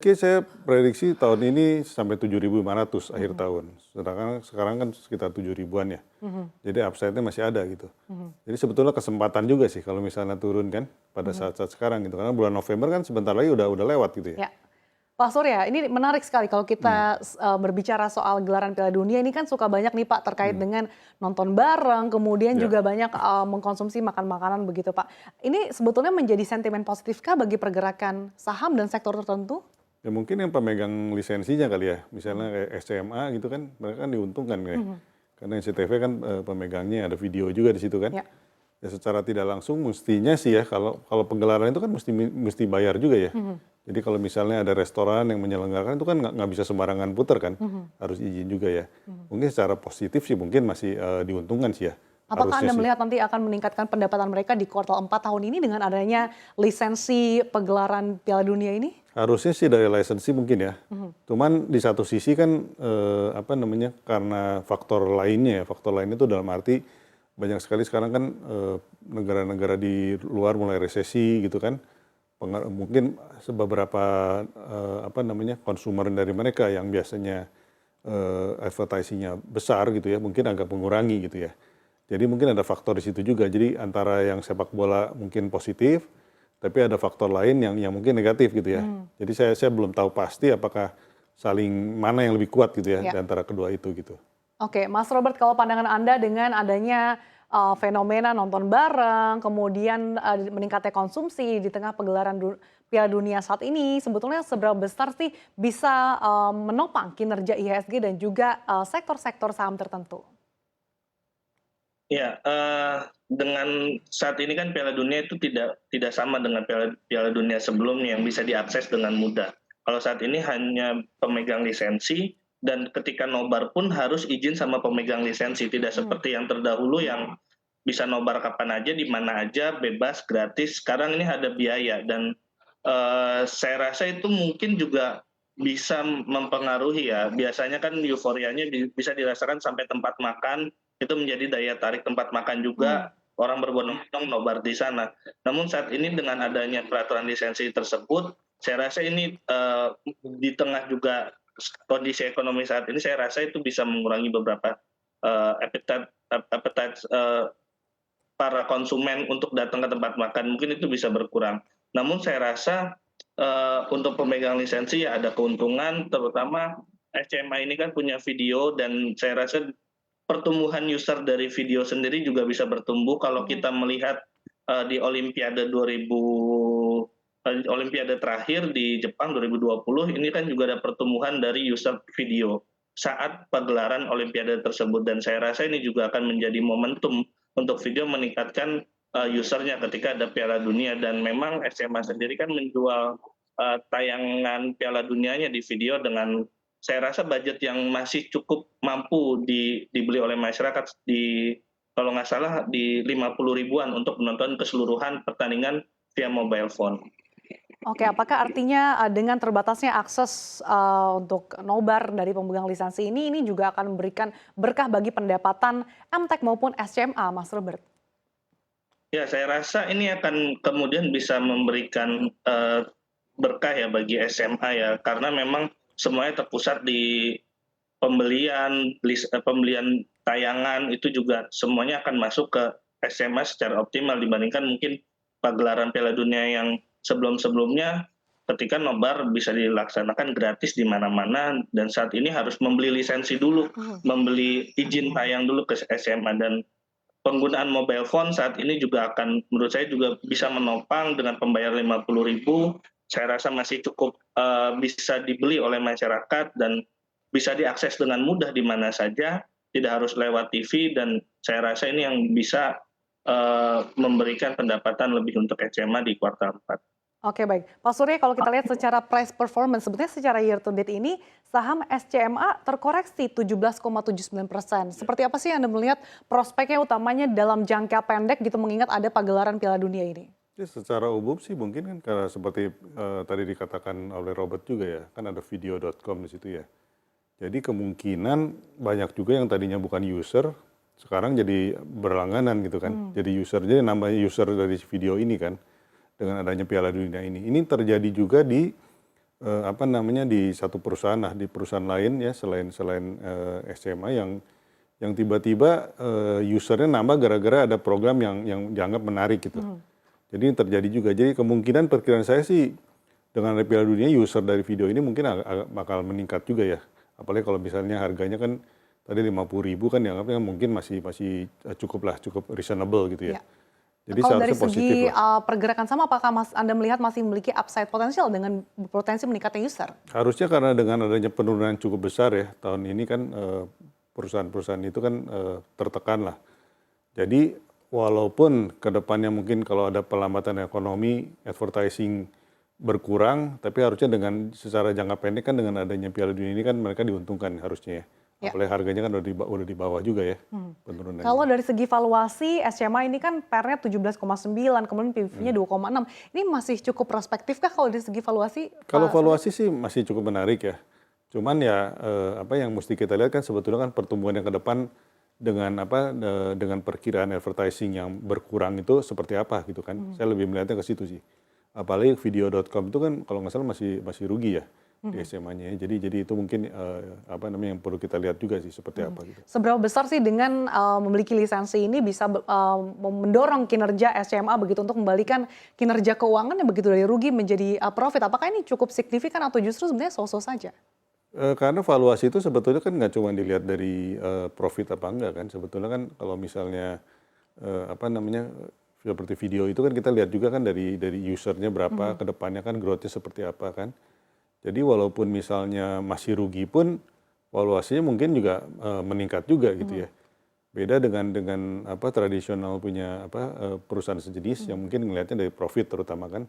Oke, saya prediksi tahun ini sampai 7.500 akhir tahun. Sedangkan sekarang kan sekitar 7 ribuan ya. Jadi upside-nya masih ada gitu. Jadi sebetulnya kesempatan juga sih kalau misalnya turun kan pada saat-saat sekarang gitu. Karena bulan November kan sebentar lagi udah lewat gitu ya. Ya, Pak Surya, ini menarik sekali kalau kita berbicara soal gelaran Piala Dunia ini kan suka banyak nih Pak terkait Hmm, dengan nonton bareng, kemudian ya. juga banyak mengkonsumsi makan makanan begitu Pak. Ini sebetulnya menjadi sentimen positifkah bagi pergerakan saham dan sektor tertentu? Ya mungkin yang pemegang lisensinya kali ya. Misalnya kayak SCMA gitu kan, mereka kan diuntungkan kayak. Karena SCTV kan pemegangnya ada video juga di situ kan. Ya. Ya secara tidak langsung mestinya sih ya kalau penggelaran itu kan mesti bayar juga ya. Jadi kalau misalnya ada restoran yang menyelenggarakan itu kan nggak bisa sembarangan putar kan, harus izin juga ya. Mungkin secara positif sih mungkin masih diuntungkan sih ya, Apakah harusnya Anda sih. melihat nanti akan meningkatkan pendapatan mereka di kuartal 4 tahun ini dengan adanya lisensi pegelaran Piala Dunia ini? Harusnya sih dari lisensi mungkin ya. Cuman di satu sisi kan apa namanya karena faktor lainnya itu dalam arti banyak sekali sekarang kan negara-negara di luar mulai resesi gitu kan. Mungkin beberapa apa namanya konsumer dari mereka yang biasanya advertisingnya besar gitu ya, mungkin agak mengurangi gitu ya. Jadi mungkin ada faktor di situ juga. Jadi antara yang sepak bola mungkin positif, tapi ada faktor lain yang mungkin negatif gitu ya. Jadi saya belum tahu pasti apakah saling mana yang lebih kuat gitu ya di Ya. antara kedua itu gitu. Oke, Mas Robert, kalau pandangan Anda dengan adanya fenomena nonton bareng, kemudian meningkatnya konsumsi di tengah pegelaran Piala Dunia saat ini, sebetulnya seberapa besar sih bisa menopang kinerja IHSG dan juga sektor-sektor saham tertentu? Ya, dengan saat ini kan Piala Dunia itu tidak sama dengan Piala Dunia sebelumnya yang bisa diakses dengan mudah. Kalau saat ini hanya pemegang lisensi dan ketika nobar pun harus izin sama pemegang lisensi, tidak Mhm. seperti yang terdahulu yang bisa nobar kapan aja, di mana aja, bebas, gratis. Sekarang ini ada biaya dan saya rasa itu mungkin juga bisa mempengaruhi ya. Biasanya kan euforianya bisa dirasakan sampai tempat makan, itu menjadi daya tarik tempat makan Hmm. juga, orang berbondong-bondong nobar di sana. Namun saat ini dengan adanya peraturan lisensi tersebut, saya rasa ini di tengah juga kondisi ekonomi saat ini, saya rasa itu bisa mengurangi beberapa appetite para konsumen untuk datang ke tempat makan, mungkin itu bisa berkurang. Namun saya rasa untuk pemegang lisensi ya ada keuntungan, terutama SCMA ini kan punya video dan saya rasa pertumbuhan user dari video sendiri juga bisa bertumbuh kalau Mhm. kita melihat di Olimpiade terakhir di Jepang 2020 ini kan juga ada pertumbuhan dari user video saat pagelaran Olimpiade tersebut dan saya rasa ini juga akan menjadi momentum untuk video meningkatkan usernya ketika ada Piala Dunia dan memang SMA sendiri kan menjual tayangan Piala Dunianya di video dengan saya rasa budget yang masih cukup mampu dibeli oleh masyarakat di kalau nggak salah di 50 ribuan untuk menonton keseluruhan pertandingan via mobile phone. Oke, apakah artinya dengan terbatasnya akses untuk nobar dari pemegang lisensi ini juga akan memberikan berkah bagi pendapatan MTEK maupun SCMA, Mas Robert? Ya, saya rasa ini akan kemudian bisa memberikan berkah ya bagi SMA ya, karena memang semuanya terpusat di pembelian tayangan itu juga semuanya akan masuk ke SMA secara optimal dibandingkan mungkin pagelaran Piala Dunia yang sebelum-sebelumnya ketika nobar bisa dilaksanakan gratis di mana-mana dan saat ini harus membeli lisensi dulu, Mhm. membeli izin tayang dulu ke SMA dan penggunaan mobile phone saat ini juga akan menurut saya juga bisa menopang dengan pembayaran 50 ribu. Saya rasa masih cukup bisa dibeli oleh masyarakat dan bisa diakses dengan mudah di mana saja, tidak harus lewat TV dan saya rasa ini yang bisa memberikan pendapatan lebih untuk SMA di kuartal 4. Oke, baik. Pak Surya, kalau kita lihat secara price performance, sebetulnya secara year to date ini saham SCMA terkoreksi 17,79%. Seperti apa sih Anda melihat prospeknya utamanya dalam jangka pendek gitu mengingat ada pagelaran Piala Dunia ini? Ya, secara umum sih mungkin kan karena seperti tadi dikatakan oleh Robert juga ya, kan ada video.com di situ ya. Jadi kemungkinan banyak juga yang tadinya bukan user, sekarang jadi berlangganan gitu kan. Jadi user, jadi nambah user dari video ini kan, dengan adanya Piala Dunia ini. Ini terjadi juga di apa namanya di satu perusahaan lah, di perusahaan lain ya selain SCMA yang tiba-tiba usernya nambah gara-gara ada program yang dianggap menarik gitu. Jadi ini terjadi juga. Jadi kemungkinan perkiraan saya sih dengan ada Piala Dunia user dari video ini mungkin bakal meningkat juga ya. Apalagi kalau misalnya harganya kan tadi 50.000 kan dianggapnya mungkin masih cukup reasonable gitu ya. Ya. Jadi Kalau dari seharusnya positif segi lah. pergerakan saham, apakah Anda melihat masih memiliki upside potensial dengan potensi meningkatnya user? Harusnya karena dengan adanya penurunan cukup besar ya tahun ini kan perusahaan-perusahaan itu kan tertekan lah. Jadi walaupun kedepannya mungkin kalau ada pelambatan ekonomi, advertising berkurang, tapi harusnya dengan secara jangka pendek kan dengan adanya Piala Dunia ini kan mereka diuntungkan harusnya ya. Ya. Apalagi harganya kan udah di bawah juga ya penurunannya. Kalau dari segi valuasi, SCMA ini kan PR-nya 17,9, kemudian PBV-nya 2,6. Ini masih cukup prospektif kah kalau dari segi valuasi? Kalau valuasi sih masih cukup menarik ya. Cuman ya apa yang mesti kita lihat kan sebetulnya kan pertumbuhan yang ke depan dengan perkiraan advertising yang berkurang itu seperti apa gitu kan. Saya lebih melihatnya ke situ sih. Apalagi video.com itu kan kalau nggak salah masih rugi ya di SMA-nya. Jadi itu mungkin apa namanya yang perlu kita lihat juga sih seperti apa gitu. Seberapa besar sih dengan memiliki lisensi ini bisa mendorong kinerja SCMA begitu untuk membalikan kinerja keuangan yang begitu dari rugi menjadi profit? Apakah ini cukup signifikan atau justru sebenarnya so-so saja? Karena valuasi itu sebetulnya kan nggak cuma dilihat dari profit apa enggak kan. Sebetulnya kan kalau misalnya apa namanya seperti video itu kan kita lihat juga kan dari usernya berapa, kedepannya kan growth-nya seperti apa kan. Jadi walaupun misalnya masih rugi pun valuasinya mungkin juga meningkat juga gitu ya. Beda dengan apa tradisional punya apa perusahaan sejenis yang mungkin ngelihatnya dari profit terutama kan.